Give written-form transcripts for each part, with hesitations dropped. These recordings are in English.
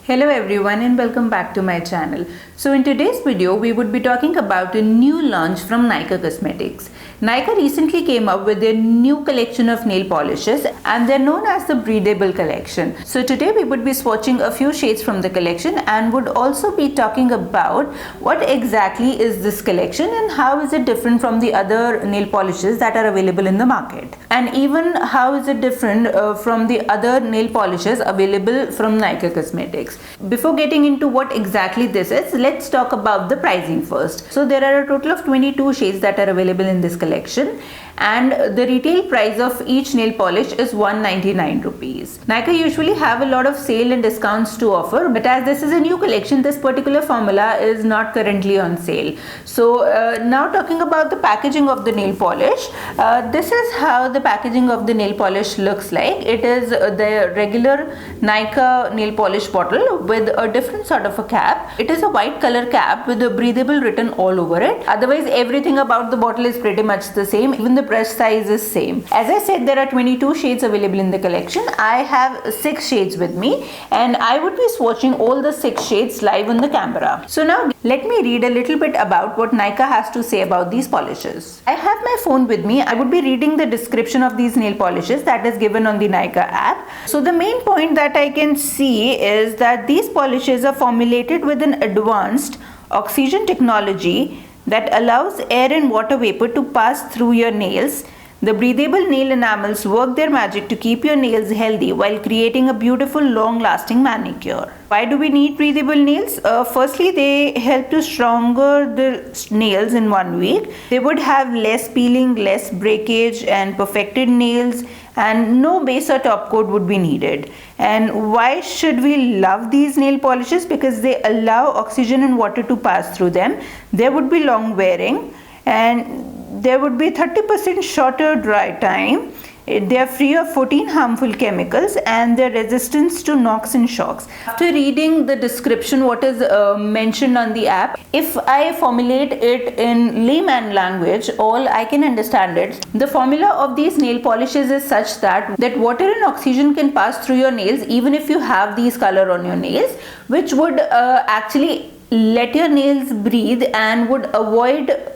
Hello everyone and welcome back to my channel. So in today's video we would be talking about a new launch from Nykaa Cosmetics. Nykaa recently came up with their new collection of nail polishes and they're known as the Breathable collection. So today we would be swatching a few shades from the collection and would also be talking about what exactly is this collection and how is it different from the other nail polishes that are available in the market. And even how is it different from the other nail polishes available from Nykaa Cosmetics. Before getting into what exactly this is, let's talk about the pricing first. So there are a total of 22 shades that are available in this collection and the retail price of each nail polish is 199 rupees. Nykaa usually have a lot of sale and discounts to offer, but as this is a new collection, this particular formula is not currently on sale. So now talking about the packaging of the nail polish, this is how the packaging of the nail polish looks like. It is the regular Nykaa nail polish bottle with a different sort of a cap. It is a white color cap with a breathable written all over it. Otherwise everything about the bottle is pretty much the same. Even the brush size is same. As I said, there are 22 shades available in the collection. I have 6 shades with me and I would be swatching all the 6 shades live on the camera. So now let me read a little bit about what Nykaa has to say about these polishes. I have my phone with me. I would be reading the description of these nail polishes that is given on the Nykaa app. So the main point that I can see is that these polishes are formulated with an advanced oxygen technology that allows air and water vapor to pass through your nails. The breathable nail enamels work their magic to keep your nails healthy while creating a beautiful long-lasting manicure. Why do we need breathable nails? Firstly, they help to stronger the nails in 1 week. They would have less peeling, less breakage and perfected nails, and no base or top coat would be needed. And why should we love these nail polishes? Because they allow oxygen and water to pass through them. There would be long wearing and there would be 30% shorter dry time. They are free of 14 harmful chemicals and their resistance to knocks and shocks. After reading the description, what is mentioned on the app, if I formulate it in layman language, all I can understand it. The formula of these nail polishes is such that water and oxygen can pass through your nails even if you have these color on your nails, which would actually let your nails breathe and would avoid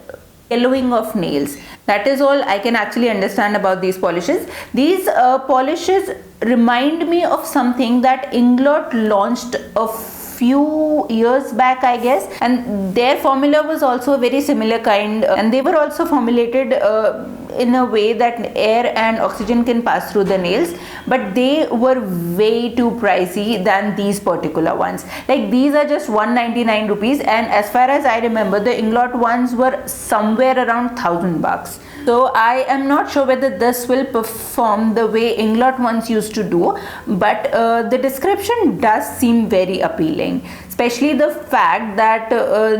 yellowing of nails. That is all I can actually understand about these polishes. These polishes remind me of something that Inglot launched a few years back, I guess, and their formula was also a very similar kind and they were also formulated in a way that air and oxygen can pass through the nails, but they were way too pricey than these particular ones. Like these are just 199 rupees and as far as I remember the Inglot ones were somewhere around 1000 bucks. So I am not sure whether this will perform the way Inglot ones used to do, but the description does seem very appealing, especially the fact that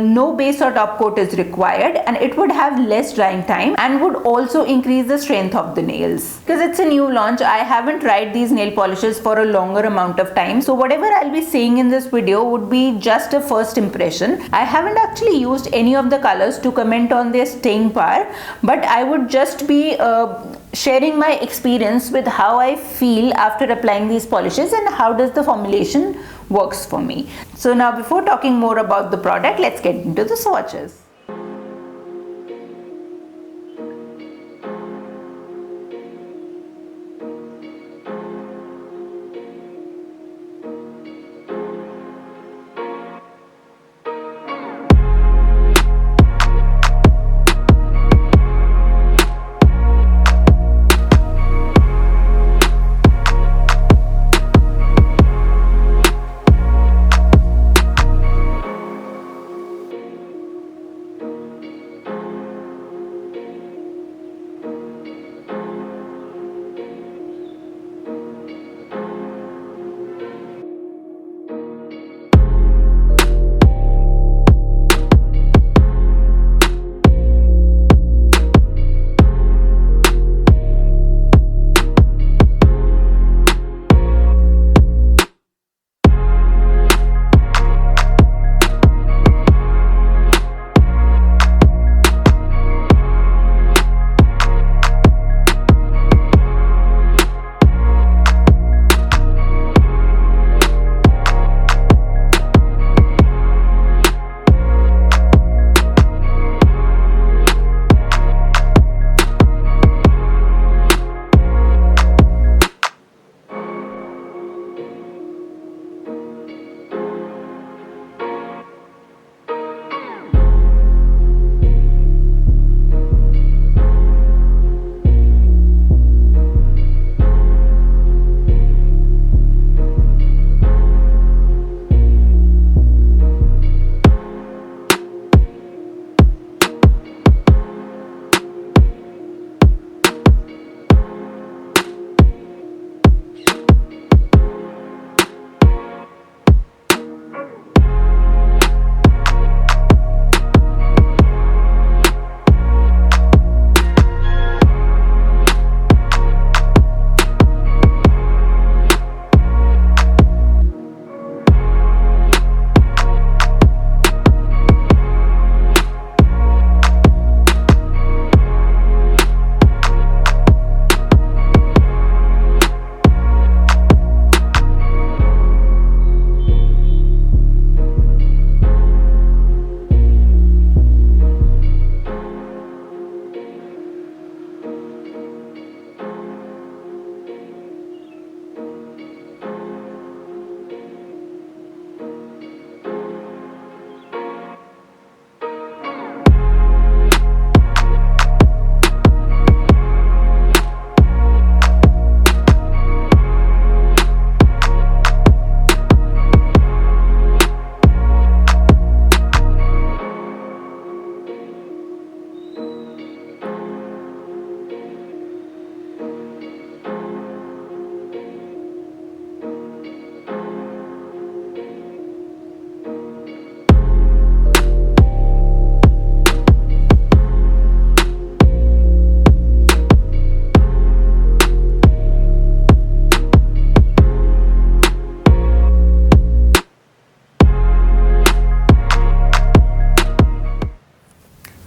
no base or top coat is required and it would have less drying time and would also increase the strength of the nails. Because it's a new launch, I haven't tried these nail polishes for a longer amount of time, so whatever I'll be saying in this video would be just a first impression. I haven't actually used any of the colors to comment on their staying power, but I would just be sharing my experience with how I feel after applying these polishes and how does the formulation works for me. So now before talking more about the product, let's get into the swatches.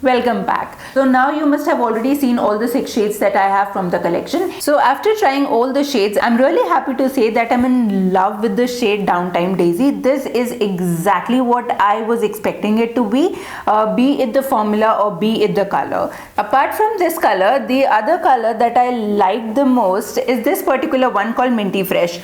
Welcome back. So now you must have already seen all the 6 shades that I have from the collection. So after trying all the shades, I'm really happy to say that I'm in love with the shade Downtime Daisy. This is exactly what I was expecting it to be it the formula or be it the color. Apart from this color, the other color that I liked the most is this particular one called Minty Fresh.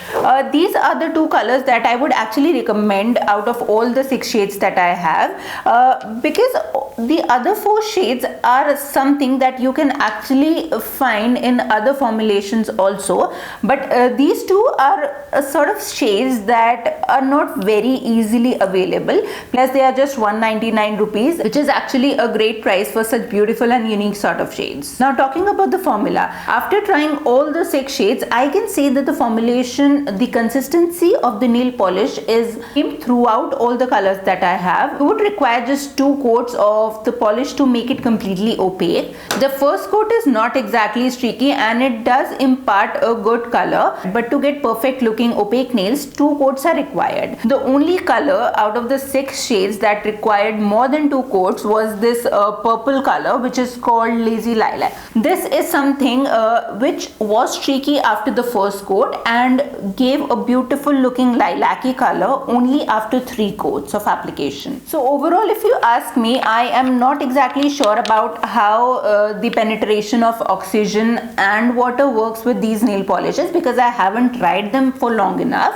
These are the 2 colors that I would actually recommend out of all the 6 shades that I have, because the other 4 shades are something that you can actually find in other formulations also, but these 2 are sort of shades that are not very easily available, plus they are just 199 rupees, which is actually a great price for such beautiful and unique sort of shades. Now talking about the formula, after trying all the 6 shades, I can say that the formulation, the consistency of the nail polish is same throughout all the colors that I have. You would require just 2 coats of the polish to make it completely opaque. The first coat is not exactly streaky and it does impart a good color, but to get perfect looking opaque nails, 2 coats are required. The only color out of the 6 shades that required more than 2 coats was this purple color, which is called Lazy Lilac. This is something which was streaky after the first coat and gave a beautiful looking lilac-y color only after 3 coats of application. So overall, if you ask me, I am not exactly sure about how the penetration of oxygen and water works with these nail polishes, because I haven't tried them for long enough.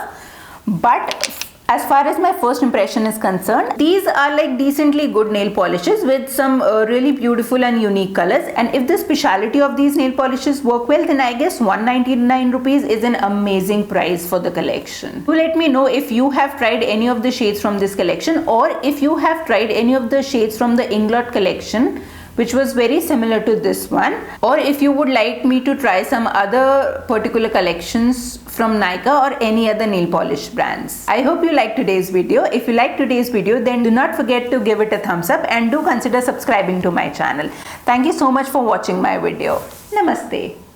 But as far as my first impression is concerned, these are like decently good nail polishes with some really beautiful and unique colors. And if the speciality of these nail polishes work well, then I guess 199 rupees is an amazing price for the collection. Do let me know if you have tried any of the shades from this collection, or if you have tried any of the shades from the Inglot collection, which was very similar to this one, or if you would like me to try some other particular collections from Nykaa or any other nail polish brands. I hope you liked today's video. If you liked today's video, then do not forget to give it a thumbs up and do consider subscribing to my channel. Thank you so much for watching my video. Namaste.